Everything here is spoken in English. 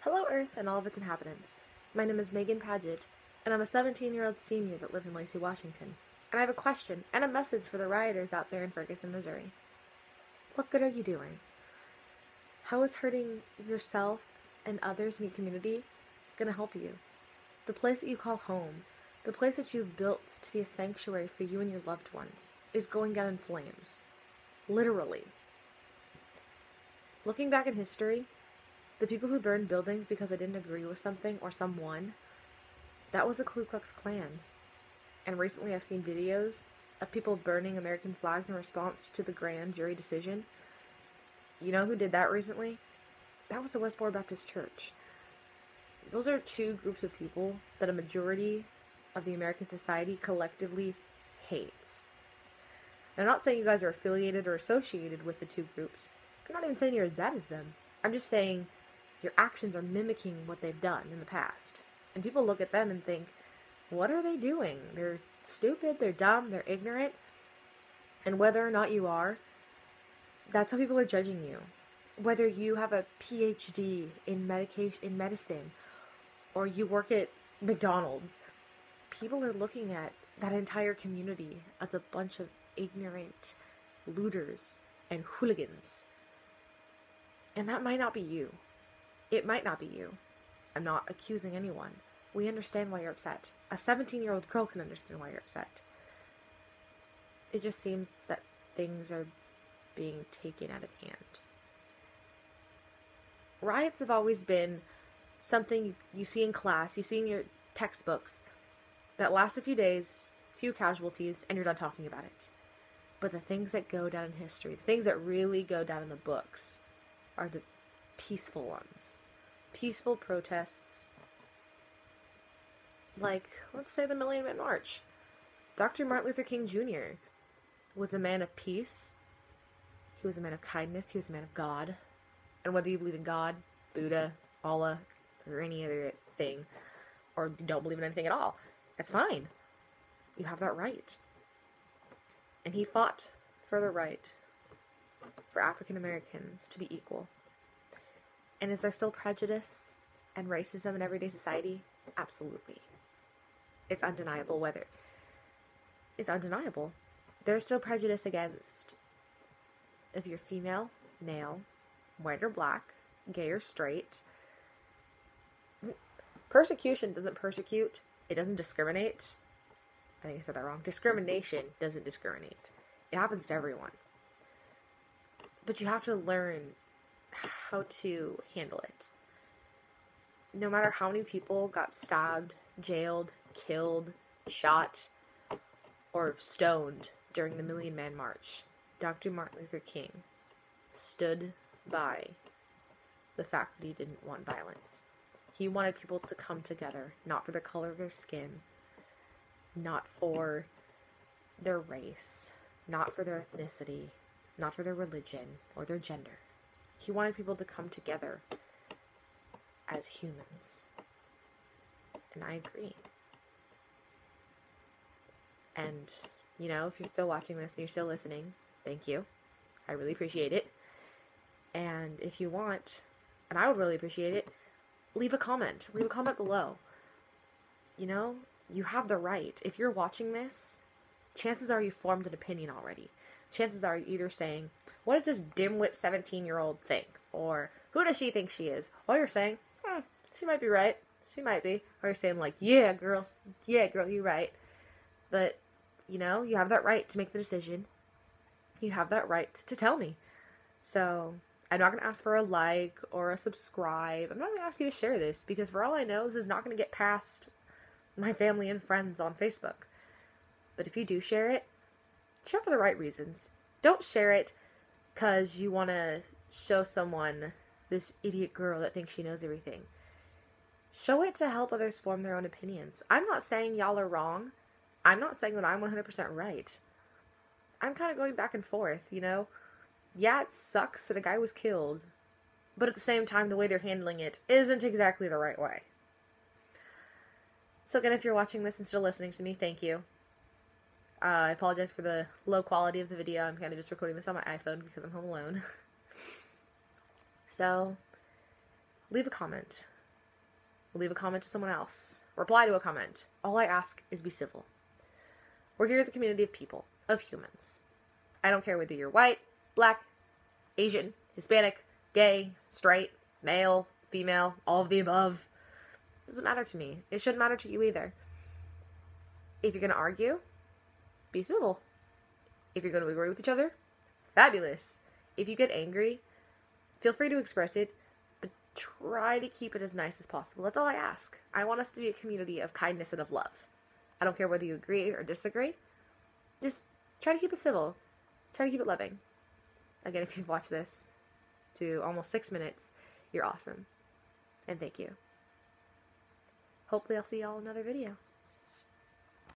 Hello Earth and all of its inhabitants. My name is Megan Padgett, and I'm a 17-year-old senior that lives in Lacey, Washington. And I have a question and a message for the rioters out there in Ferguson, Missouri. What good are you doing? How is hurting yourself and others in your community going to help you? The place that you call home, the place that you've built to be a sanctuary for you and your loved ones, is going down in flames. Literally. Looking back in history, the people who burned buildings because they didn't agree with something or someone, that was the Ku Klux Klan. And recently I've seen videos of people burning American flags in response to the grand jury decision. You know who did that recently? That was the Westboro Baptist Church. Those are two groups of people that a majority of the American society collectively hates. And I'm not saying you guys are affiliated or associated with the two groups. I'm not even saying you're as bad as them. I'm just saying your actions are mimicking what they've done in the past. And people look at them and think, what are they doing? They're stupid, they're dumb, they're ignorant. And whether or not you are, that's how people are judging you. Whether you have a PhD in medicine, or you work at McDonald's, people are looking at that entire community as a bunch of ignorant looters and hooligans. And that might not be you. It might not be you. I'm not accusing anyone. We understand why you're upset. A 17-year-old girl can understand why you're upset. It just seems that things are being taken out of hand. Riots have always been something you see in class, you see in your textbooks, that last a few days, few casualties, and you're done talking about it. But the things that go down in history, the things that really go down in the books, are the peaceful ones. Peaceful protests. Like, let's say the Million Man March. Dr. Martin Luther King Jr. was a man of peace. He was a man of kindness. He was a man of God. And whether you believe in God, Buddha, Allah, or any other thing, or you don't believe in anything at all, that's fine. You have that right. And he fought for the right for African Americans to be equal. And is there still prejudice and racism in everyday society? Absolutely. It's undeniable It's undeniable. There's still prejudice against if you're female, male, white or black, gay or straight. Persecution doesn't persecute. It doesn't discriminate. I think I said that wrong. Discrimination doesn't discriminate. It happens to everyone. But you have to learn how to handle it. No matter how many people got stabbed, jailed, killed, shot, or stoned during the Million Man March, Dr. Martin Luther King stood by the fact that he didn't want violence. He wanted people to come together, not for the color of their skin, not for their race, not for their ethnicity, not for their religion or their gender. He wanted people to come together as humans. And I agree. And, you know, if you're still watching this and you're still listening, thank you. I really appreciate it. And if you want, and I would really appreciate it, leave a comment. Leave a comment below. You know, you have the right. If you're watching this, chances are you formed an opinion already. Chances are you're either saying, what does this dimwit 17-year-old think? Or, who does she think she is? Or you're saying, she might be right. She might be. Or you're saying, like, yeah, girl, you're right. But, you know, you have that right to make the decision. You have that right to tell me. So, I'm not going to ask for a like or a subscribe. I'm not going to ask you to share this, because for all I know, this is not going to get past my family and friends on Facebook. But if you do share it for the right reasons. Don't share it because you want to show someone this idiot girl that thinks she knows everything. Show it to help others form their own opinions. I'm not saying y'all are wrong. I'm not saying that I'm 100% right. I'm kind of going back and forth, you know? Yeah, it sucks that a guy was killed, but at the same time, the way they're handling it isn't exactly the right way. So again, if you're watching this and still listening to me, thank you. I apologize for the low quality of the video. I'm kind of just recording this on my iPhone because I'm home alone. So, leave a comment. leave a comment to someone else, reply to a comment. All I ask is be civil. We're here as a community of people, of humans. I don't care whether you're white, black, Asian, Hispanic, gay, straight, male, female, all of the above. It doesn't matter to me. It shouldn't matter to you either. If you're going to argue, be civil. If you're going to agree with each other, fabulous. If you get angry, feel free to express it, but try to keep it as nice as possible. That's all I ask. I want us to be a community of kindness and of love. I don't care whether you agree or disagree. Just try to keep it civil. Try to keep it loving. Again, if you've watched this to almost 6 minutes, you're awesome. And thank you. Hopefully I'll see y'all in another video.